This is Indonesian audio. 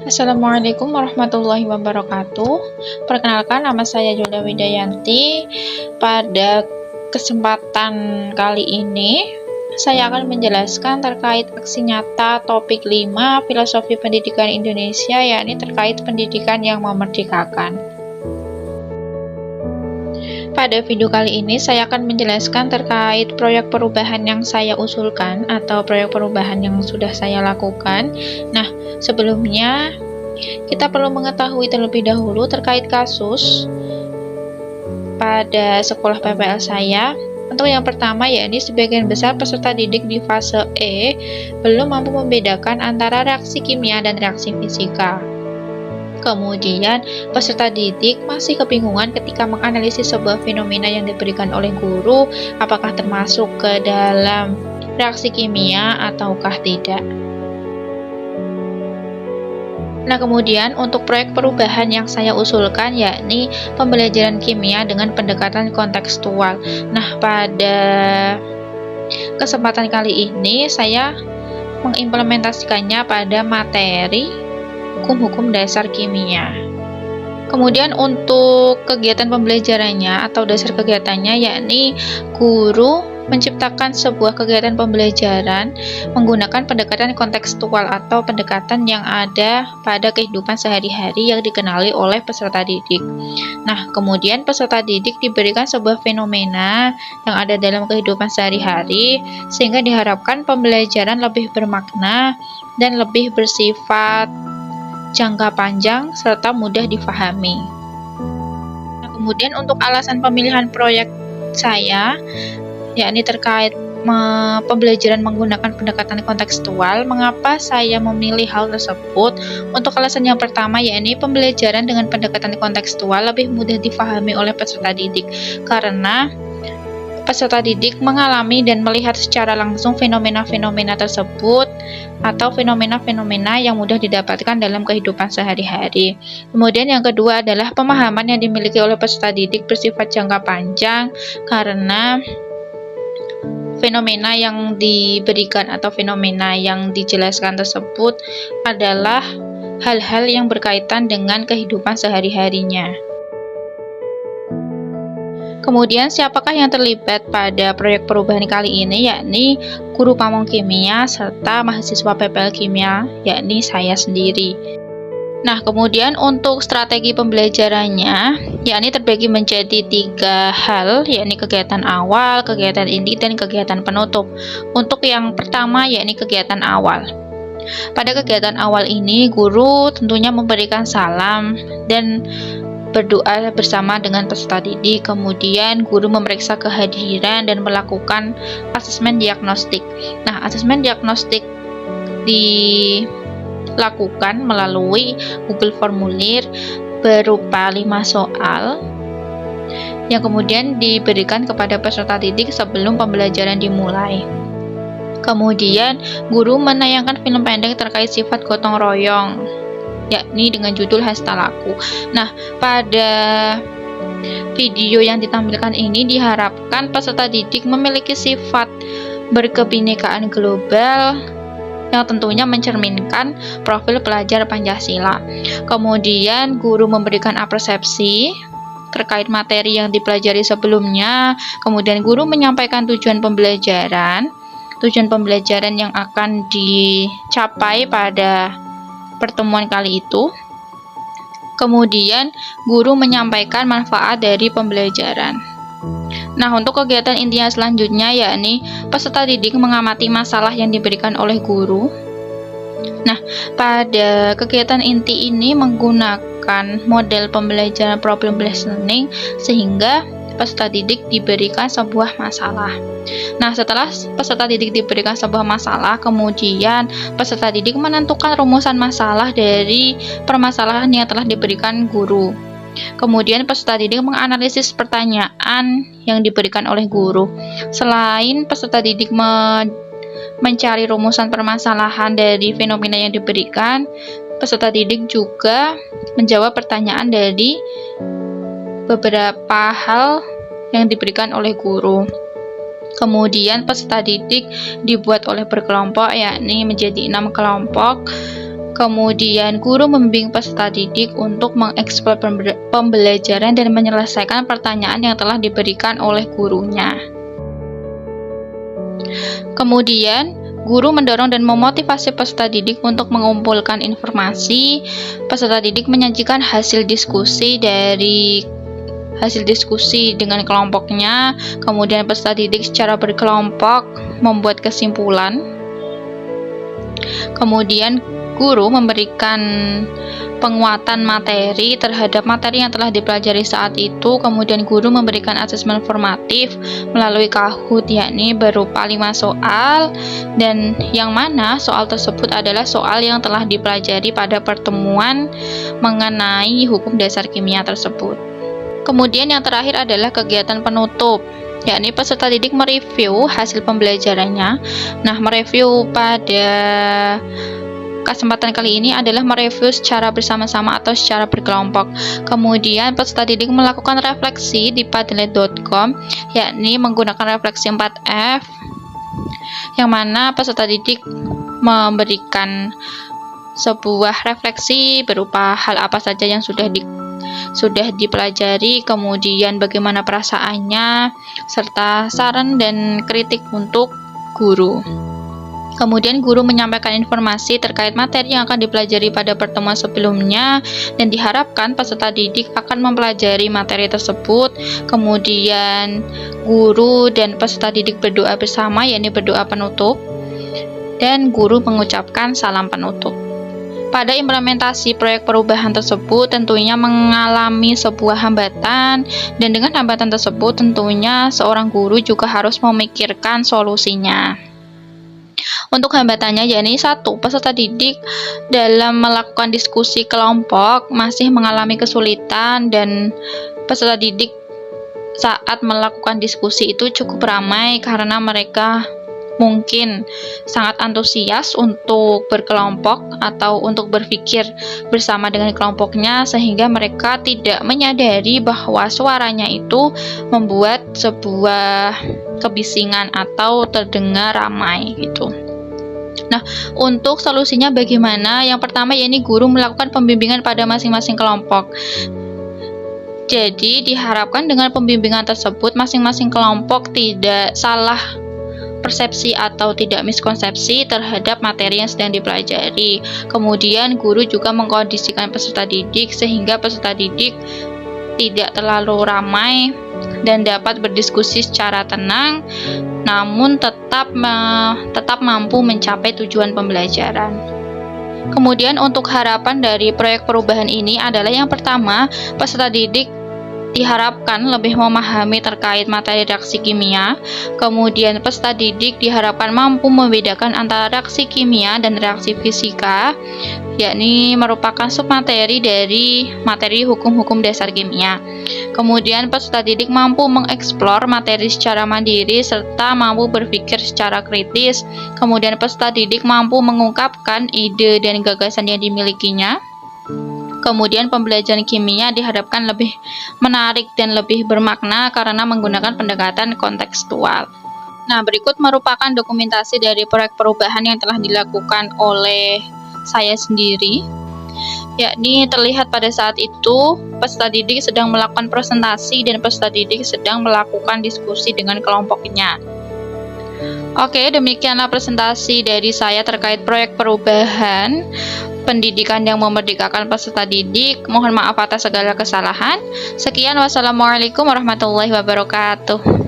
Assalamualaikum warahmatullahi wabarakatuh. Perkenalkan, nama saya Julda Widayanti. Pada kesempatan kali ini, saya akan menjelaskan terkait aksi nyata topik 5 Filosofi Pendidikan Indonesia, yakni terkait pendidikan yang memerdekakan. Pada video kali ini, saya akan menjelaskan terkait proyek perubahan yang saya usulkan atau proyek perubahan yang sudah saya lakukan. Nah, sebelumnya kita perlu mengetahui terlebih dahulu terkait kasus pada sekolah PPL saya. Untuk yang pertama, yakni sebagian besar peserta didik di fase E belum mampu membedakan antara reaksi kimia dan reaksi fisika. Kemudian, peserta didik masih kebingungan ketika menganalisis sebuah fenomena yang diberikan oleh guru, apakah termasuk ke dalam reaksi kimia ataukah tidak. Nah, kemudian untuk proyek perubahan yang saya usulkan yakni pembelajaran kimia dengan pendekatan kontekstual. Nah, pada kesempatan kali ini saya mengimplementasikannya pada materi hukum-hukum dasar kimia. Kemudian untuk kegiatan pembelajarannya atau dasar kegiatannya yakni guru menciptakan sebuah kegiatan pembelajaran menggunakan pendekatan kontekstual atau pendekatan yang ada pada kehidupan sehari-hari yang dikenali oleh peserta didik. Nah, kemudian peserta didik diberikan sebuah fenomena yang ada dalam kehidupan sehari-hari sehingga diharapkan pembelajaran lebih bermakna dan lebih bersifat jangka panjang serta mudah difahami. Nah, kemudian untuk alasan pemilihan proyek saya yakni terkait pembelajaran menggunakan pendekatan kontekstual. Mengapa saya memilih hal tersebut? Untuk alasan yang pertama yakni pembelajaran dengan pendekatan kontekstual lebih mudah difahami oleh peserta didik karena peserta didik mengalami dan melihat secara langsung fenomena-fenomena tersebut atau fenomena-fenomena yang mudah didapatkan dalam kehidupan sehari-hari. Kemudian yang kedua adalah pemahaman yang dimiliki oleh peserta didik bersifat jangka panjang karena fenomena yang diberikan atau fenomena yang dijelaskan tersebut adalah hal-hal yang berkaitan dengan kehidupan sehari-harinya. Kemudian siapakah yang terlibat pada proyek perubahan kali ini, yakni guru pamong kimia serta mahasiswa PPL kimia, yakni saya sendiri. Nah, kemudian untuk strategi pembelajarannya, yakni terbagi menjadi 3 hal, yakni kegiatan awal, kegiatan inti, dan kegiatan penutup. Untuk yang pertama, yakni kegiatan awal. Pada kegiatan awal ini, guru tentunya memberikan salam dan berdoa bersama dengan peserta didik. Kemudian guru memeriksa kehadiran dan melakukan asesmen diagnostik. Nah, asesmen diagnostik dilakukan melalui Google Formulir berupa 5 soal yang kemudian diberikan kepada peserta didik sebelum pembelajaran dimulai. Kemudian guru menayangkan film pendek terkait sifat gotong royong, yakni dengan judul Hastalaku. Nah, pada video yang ditampilkan ini diharapkan peserta didik memiliki sifat berkebinekaan global yang tentunya mencerminkan profil pelajar Pancasila. Kemudian guru memberikan apresiasi terkait materi yang dipelajari sebelumnya. Kemudian guru menyampaikan tujuan pembelajaran yang akan dicapai pada pertemuan kali itu. Kemudian guru menyampaikan manfaat dari pembelajaran. Nah, untuk kegiatan intinya selanjutnya yakni peserta didik mengamati masalah yang diberikan oleh guru. Nah, pada kegiatan inti ini menggunakan model pembelajaran problem based learning sehingga peserta didik diberikan sebuah masalah. Nah, setelah peserta didik diberikan sebuah masalah, kemudian peserta didik menentukan rumusan masalah dari permasalahan yang telah diberikan guru. Kemudian peserta didik menganalisis pertanyaan yang diberikan oleh guru. Selain peserta didik mencari rumusan permasalahan dari fenomena yang diberikan, peserta didik juga menjawab pertanyaan dari beberapa hal yang diberikan oleh guru. Kemudian peserta didik dibuat oleh berkelompok, yakni menjadi 6 kelompok. Kemudian guru membimbing peserta didik untuk mengeksplor pembelajaran dan menyelesaikan pertanyaan yang telah diberikan oleh gurunya. Kemudian guru mendorong dan memotivasi peserta didik untuk mengumpulkan informasi. Peserta didik menyajikan hasil diskusi dengan kelompoknya. Kemudian peserta didik secara berkelompok membuat kesimpulan. Kemudian guru memberikan penguatan materi terhadap materi yang telah dipelajari saat itu. Kemudian guru memberikan asesmen formatif melalui Kahoot, yakni berupa 5 soal, dan yang mana soal tersebut adalah soal yang telah dipelajari pada pertemuan mengenai hukum dasar kimia tersebut. Kemudian yang terakhir adalah kegiatan penutup, yakni peserta didik mereview hasil pembelajarannya. Nah, mereview pada kesempatan kali ini adalah mereview secara bersama-sama atau secara berkelompok. Kemudian peserta didik melakukan refleksi di padlet.com, yakni menggunakan refleksi 4F, yang mana peserta didik memberikan sebuah refleksi berupa hal apa saja yang sudah dipelajari, kemudian bagaimana perasaannya, serta saran dan kritik untuk guru. Kemudian guru menyampaikan informasi terkait materi yang akan dipelajari pada pertemuan sebelumnya, dan diharapkan peserta didik akan mempelajari materi tersebut. Kemudian guru dan peserta didik berdoa bersama, yakni berdoa penutup, dan guru mengucapkan salam penutup. Pada implementasi proyek perubahan tersebut tentunya mengalami sebuah hambatan, dan dengan hambatan tersebut tentunya seorang guru juga harus memikirkan solusinya. Untuk hambatannya, yakni 1. Peserta didik dalam melakukan diskusi kelompok masih mengalami kesulitan, dan peserta didik saat melakukan diskusi itu cukup ramai karena mereka mungkin sangat antusias untuk berkelompok atau untuk berpikir bersama dengan kelompoknya, sehingga mereka tidak menyadari bahwa suaranya itu membuat sebuah kebisingan atau terdengar ramai gitu. Nah, untuk solusinya bagaimana? Yang pertama, yakni guru melakukan pembimbingan pada masing-masing kelompok. Jadi, diharapkan dengan pembimbingan tersebut masing-masing kelompok tidak salah persepsi atau tidak miskonsepsi terhadap materi yang sedang dipelajari. Kemudian, guru juga mengkondisikan peserta didik sehingga peserta didik tidak terlalu ramai dan dapat berdiskusi secara tenang, namun tetap mampu mencapai tujuan pembelajaran. Kemudian untuk harapan dari proyek perubahan ini adalah yang pertama, peserta didik diharapkan lebih memahami terkait materi reaksi kimia. Kemudian peserta didik diharapkan mampu membedakan antara reaksi kimia dan reaksi fisika, yakni merupakan submateri dari materi hukum-hukum dasar kimia. Kemudian peserta didik mampu mengeksplor materi secara mandiri serta mampu berpikir secara kritis. Kemudian peserta didik mampu mengungkapkan ide dan gagasan yang dimilikinya. Kemudian pembelajaran kimia diharapkan lebih menarik dan lebih bermakna karena menggunakan pendekatan kontekstual. Nah, berikut merupakan dokumentasi dari proyek perubahan yang telah dilakukan oleh saya sendiri, yakni terlihat pada saat itu peserta didik sedang melakukan presentasi dan peserta didik sedang melakukan diskusi dengan kelompoknya. Oke, demikianlah presentasi dari saya terkait proyek perubahan pendidikan yang memerdekakan peserta didik. Mohon maaf atas segala kesalahan. Sekian, wassalamualaikum warahmatullahi wabarakatuh.